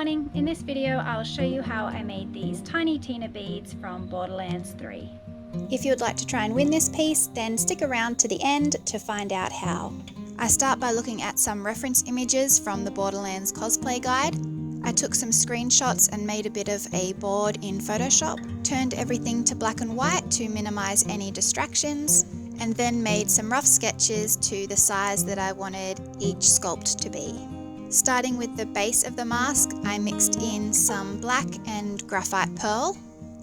morning. In this video I'll show you how I made these tiny Tina beads from Borderlands 3. If you would like to try and win this piece, then stick around to the end to find out how. I start by looking at some reference images from the Borderlands cosplay guide. I took some screenshots and made a bit of a board in Photoshop, turned everything to black and white to minimize any distractions, and then made some rough sketches to the size that I wanted each sculpt to be. Starting with the base of the mask, I mixed in some black and graphite pearl,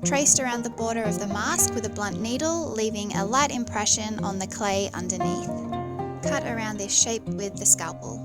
traced around the border of the mask with a blunt needle, leaving a light impression on the clay underneath. Cut around this shape with the scalpel.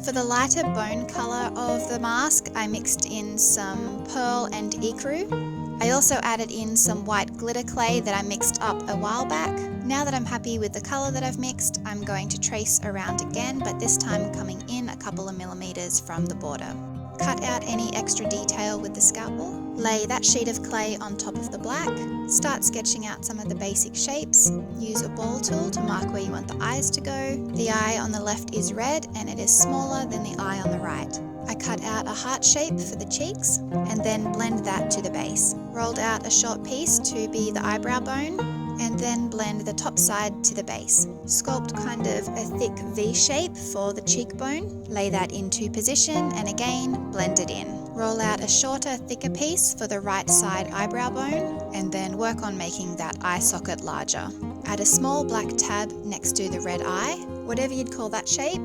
For the lighter bone colour of the mask, I mixed in some pearl and ecru. I also added in some white glitter clay that I mixed up a while back. Now that I'm happy with the colour that I've mixed, I'm going to trace around again, but this time coming in a couple of millimeters from the border. Cut out any extra detail with the scalpel. Lay that sheet of clay on top of the black. Start sketching out some of the basic shapes. Use a ball tool to mark where you want the eyes to go. The eye on the left is red and it is smaller than the eye on the right. I cut out a heart shape for the cheeks and then blend that to the base. Rolled out a short piece to be the eyebrow bone and then blend the top side to the base. Sculpt kind of a thick V shape for the cheekbone. Lay that into position and again blend it in. Roll out a shorter, thicker piece for the right side eyebrow bone and then work on making that eye socket larger. Add a small black tab next to the red eye, whatever you'd call that shape.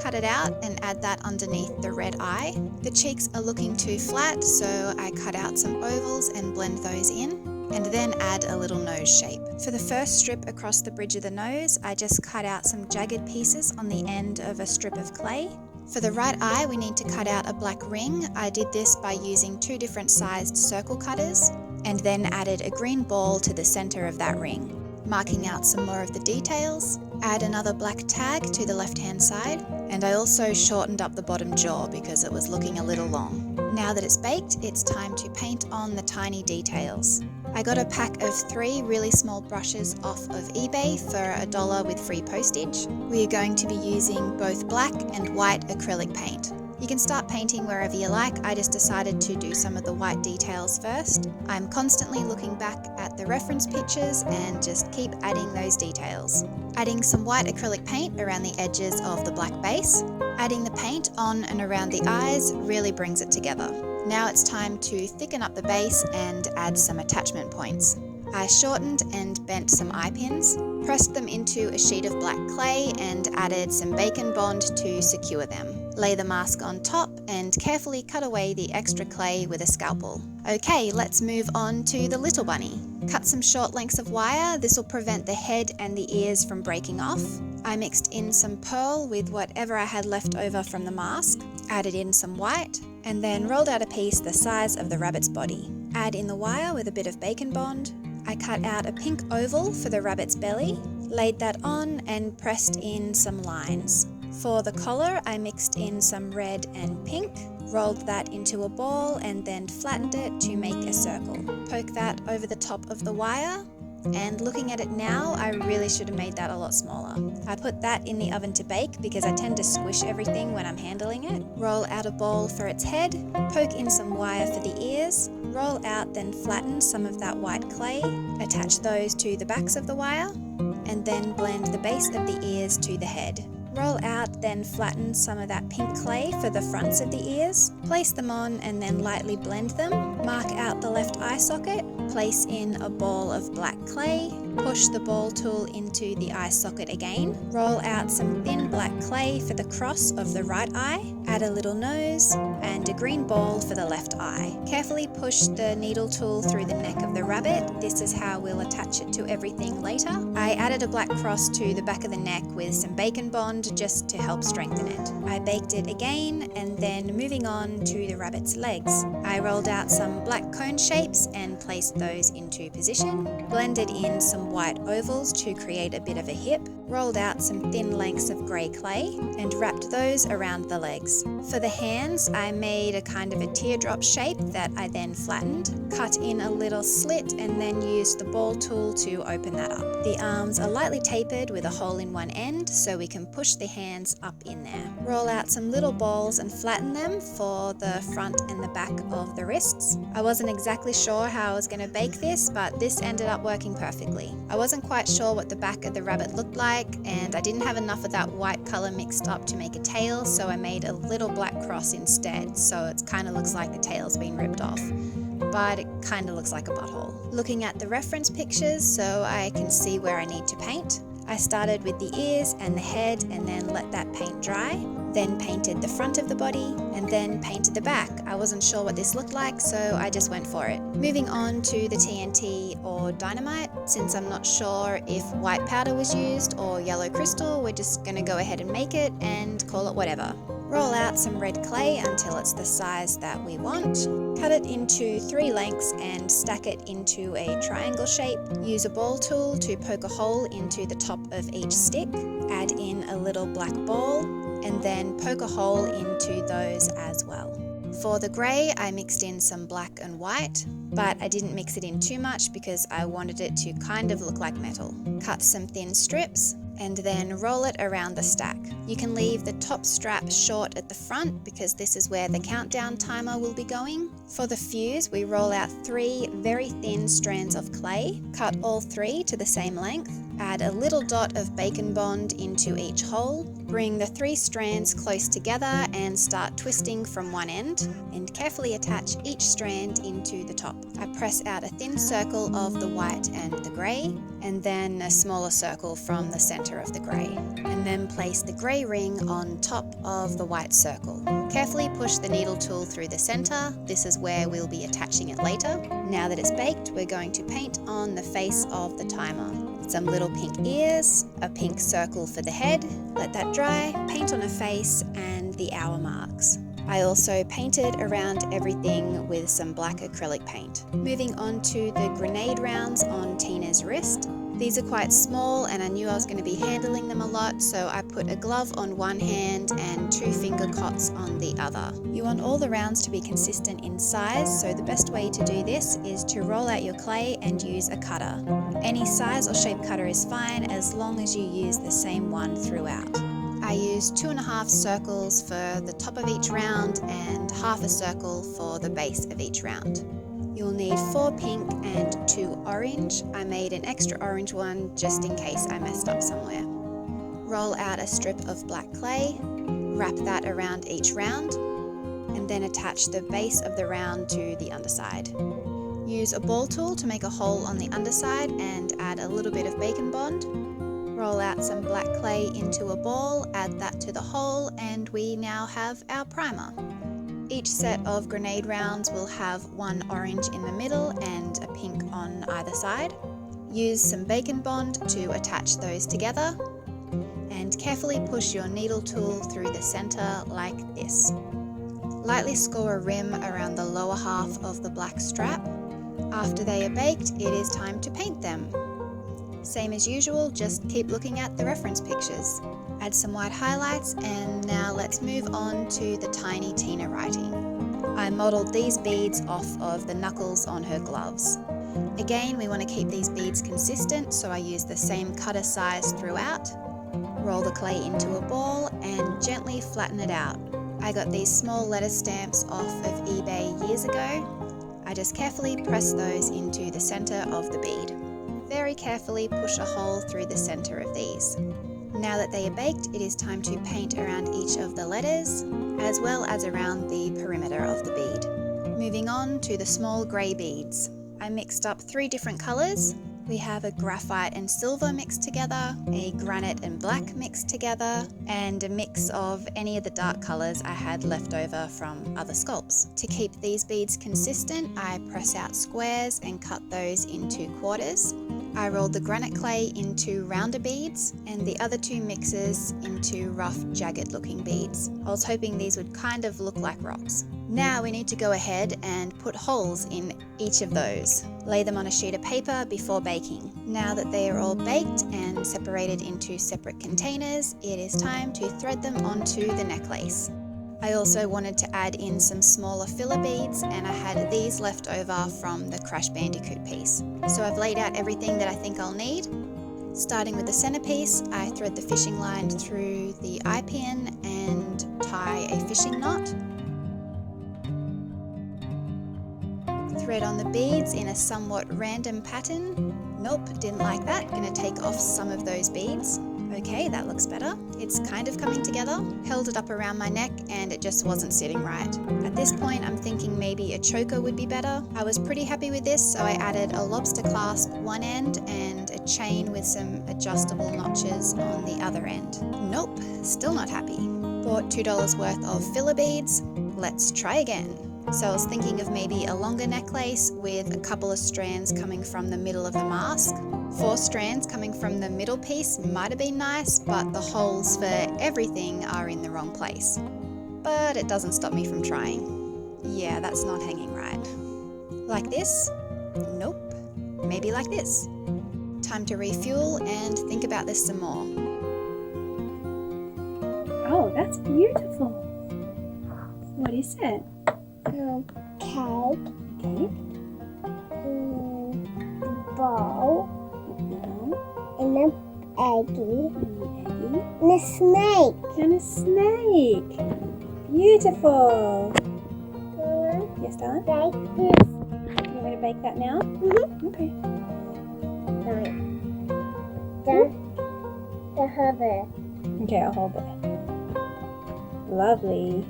Cut it out and add that underneath the red eye. The cheeks are looking too flat, so I cut out some ovals and blend those in, and then add a little nose shape. For the first strip across the bridge of the nose, I just cut out some jagged pieces on the end of a strip of clay. For the right eye, we need to cut out a black ring. I did this by using 2 different sized circle cutters, and then added a green ball to the center of that ring. Marking out some more of the details, add another black tag to the left-hand side, and I also shortened up the bottom jaw because it was looking a little long. Now that it's baked, it's time to paint on the tiny details. I got a pack of 3 really small brushes off of eBay for $1 with free postage. We are going to be using both black and white acrylic paint. You can start painting wherever you like. I just decided to do some of the white details first. I'm constantly looking back at the reference pictures and just keep adding those details. Adding some white acrylic paint around the edges of the black base. Adding the paint on and around the eyes really brings it together. Now it's time to thicken up the base and add some attachment points. I shortened and bent some eye pins, pressed them into a sheet of black clay and added some bacon bond to secure them. Lay the mask on top and carefully cut away the extra clay with a scalpel. Okay, let's move on to the little bunny. Cut some short lengths of wire. This will prevent the head and the ears from breaking off. I mixed in some pearl with whatever I had left over from the mask, added in some white, and then rolled out a piece the size of the rabbit's body. Add in the wire with a bit of bacon bond. I cut out a pink oval for the rabbit's belly, laid that on and pressed in some lines. For the collar, I mixed in some red and pink, rolled that into a ball and then flattened it to make a circle. Poke that over the top of the wire, and looking at it now, I really should have made that a lot smaller. I put that in the oven to bake because I tend to squish everything when I'm handling it. Roll out a ball for its head, poke in some wire for the ears, roll out then flatten some of that white clay, attach those to the backs of the wire, and then blend the base of the ears to the head. Roll out, then flatten some of that pink clay for the fronts of the ears, place them on and then lightly blend them, mark out the left eye socket, place in a ball of black clay, push the ball tool into the eye socket again, roll out some thin black clay for the cross of the right eye, add a little nose, and a green ball for the left eye. Carefully push the needle tool through the neck of the rabbit. This is how we'll attach it to everything later. I added a black cross to the back of the neck with some bacon bond just to help strengthen it. I baked it again and then moving on to the rabbit's legs. I rolled out some black cone shapes and placed those into position, blended in some some white ovals to create a bit of a hip, rolled out some thin lengths of grey clay and wrapped those around the legs. For the hands, I made a kind of a teardrop shape that I then flattened, cut in a little slit and then used the ball tool to open that up. The arms are lightly tapered with a hole in one end so we can push the hands up in there. Roll out some little balls and flatten them for the front and the back of the wrists. I wasn't exactly sure how I was going to bake this, but this ended up working perfectly. I wasn't quite sure what the back of the rabbit looked like, and I didn't have enough of that white color mixed up to make a tail, so I made a little black cross instead, so it kind of looks like the tail's been ripped off, but it kind of looks like a butthole. Looking at the reference pictures so I can see where I need to paint, I started with the ears and the head and then let that paint dry, then painted the front of the body and then painted the back. I wasn't sure what this looked like, so I just went for it. Moving on to the TNT or dynamite, since I'm not sure if white powder was used or yellow crystal, we're just gonna go ahead and make it and call it whatever. Roll out some red clay until it's the size that we want. Cut it into 3 lengths and stack it into a triangle shape. Use a ball tool to poke a hole into the top of each stick. Add in a little black ball and then poke a hole into those as well. For the grey, I mixed in some black and white, but I didn't mix it in too much because I wanted it to kind of look like metal. Cut some thin strips and then roll it around the stack. You can leave the top strap short at the front because this is where the countdown timer will be going. For the fuse, we roll out 3 very thin strands of clay, cut all 3 to the same length, add a little dot of bacon bond into each hole, bring the 3 strands close together and start twisting from one end, and carefully attach each strand into the top. I press out a thin circle of the white and the grey, and then a smaller circle from the centre of the grey, and then place the grey ring on top of the white circle. Carefully push the needle tool through the centre. This is where we'll be attaching it later. Now that it's baked, we're going to paint on the face of the timer. Some little pink ears, a pink circle for the head, let that dry, paint on a face and the hour marks. I also painted around everything with some black acrylic paint. Moving on to the grenade rounds on Tina's wrist. These are quite small and I knew I was going to be handling them a lot, so I put a glove on one hand and 2 finger cots on the other. You want all the rounds to be consistent in size, so the best way to do this is to roll out your clay and use a cutter. Any size or shape cutter is fine as long as you use the same one throughout. I used 2.5 circles for the top of each round and half a circle for the base of each round. You'll need 4 pink and 2 orange. I made an extra orange one just in case I messed up somewhere. Roll out a strip of black clay, wrap that around each round, and then attach the base of the round to the underside. Use a ball tool to make a hole on the underside and add a little bit of bacon bond. Roll out some black clay into a ball, add that to the hole, and we now have our primer. Each set of grenade rounds will have 1 orange in the middle and a pink on either side. Use some bacon bond to attach those together and carefully push your needle tool through the center like this. Lightly score a rim around the lower half of the black strap. After they are baked, it is time to paint them. Same as usual, just keep looking at the reference pictures. Add some white highlights, and now let's move on to the Tiny Tina writing. I modelled these beads off of the knuckles on her gloves. Again, we want to keep these beads consistent, so I use the same cutter size throughout. Roll the clay into a ball and gently flatten it out. I got these small letter stamps off of eBay years ago. I just carefully press those into the centre of the bead. Very carefully push a hole through the centre of these. Now that they are baked, it is time to paint around each of the letters, as well as around the perimeter of the bead. Moving on to the small grey beads. I mixed up 3 different colours. We have a graphite and silver mixed together, a granite and black mixed together, and a mix of any of the dark colours I had left over from other sculpts. To keep these beads consistent, I press out squares and cut those into quarters. I rolled the granite clay into rounder beads and the other 2 mixes into rough, jagged looking beads. I was hoping these would kind of look like rocks. Now we need to go ahead and put holes in each of those. Lay them on a sheet of paper before baking. Now that they are all baked and separated into separate containers, it is time to thread them onto the necklace. I also wanted to add in some smaller filler beads, and I had these left over from the Crash Bandicoot piece. So I've laid out everything that I think I'll need. Starting with the centerpiece, I thread the fishing line through the eye pin and tie a fishing knot. Thread on the beads in a somewhat random pattern. Nope, didn't like that. Gonna take off some of those beads. Okay, that looks better. It's kind of coming together. Held it up around my neck and it just wasn't sitting right. At this point, I'm thinking maybe a choker would be better. I was pretty happy with this, so I added a lobster clasp one end and a chain with some adjustable notches on the other end. Nope, still not happy. Bought $2 worth of filler beads. Let's try again. So I was thinking of maybe a longer necklace with a couple of strands coming from the middle of the mask. 4 strands coming from the middle piece might have been nice, but the holes for everything are in the wrong place. But it doesn't stop me from trying. Yeah, that's not hanging right. Like this? Nope. Maybe like this. Time to refuel and think about this some more. Oh, that's beautiful. What is it? Cake. Cake? Ball. Mm-hmm. And an eggy. Eggy. And a snake. And a snake. Beautiful. Yes, darling? Like this. You want me to bake that now? Mm-hmm. Okay. The hover. Okay, I'll hold it. Lovely.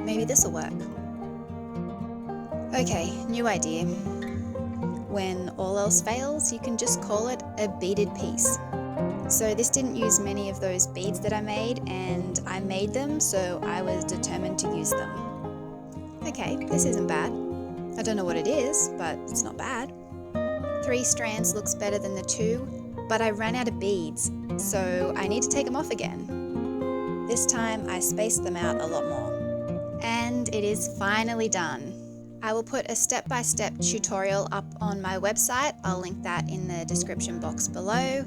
Maybe this'll work. Okay, new idea. When all else fails, you can just call it a beaded piece. So this didn't use many of those beads that I made, and I made them, so I was determined to use them. Okay, this isn't bad. I don't know what it is, but it's not bad. 3 strands looks better than the 2, but I ran out of beads, so I need to take them off again. This time I spaced them out a lot more. And it is finally done. I will put a step-by-step tutorial up on my website. I'll link that in the description box below.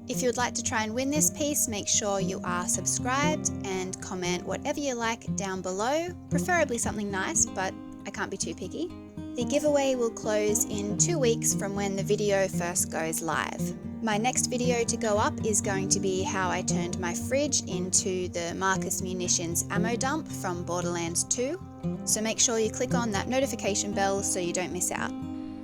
If you'd like to try and win this piece, make sure you are subscribed and comment whatever you like down below, preferably something nice, but I can't be too picky. The giveaway will close in 2 weeks from when the video first goes live. My next video to go up is going to be how I turned my fridge into the Marcus Munitions ammo dump from Borderlands 2. So make sure you click on that notification bell so you don't miss out.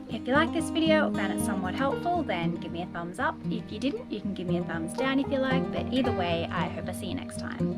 If you liked this video or found it somewhat helpful, then give me a thumbs up. If you didn't, you can give me a thumbs down if you like, but either way, I hope I see you next time.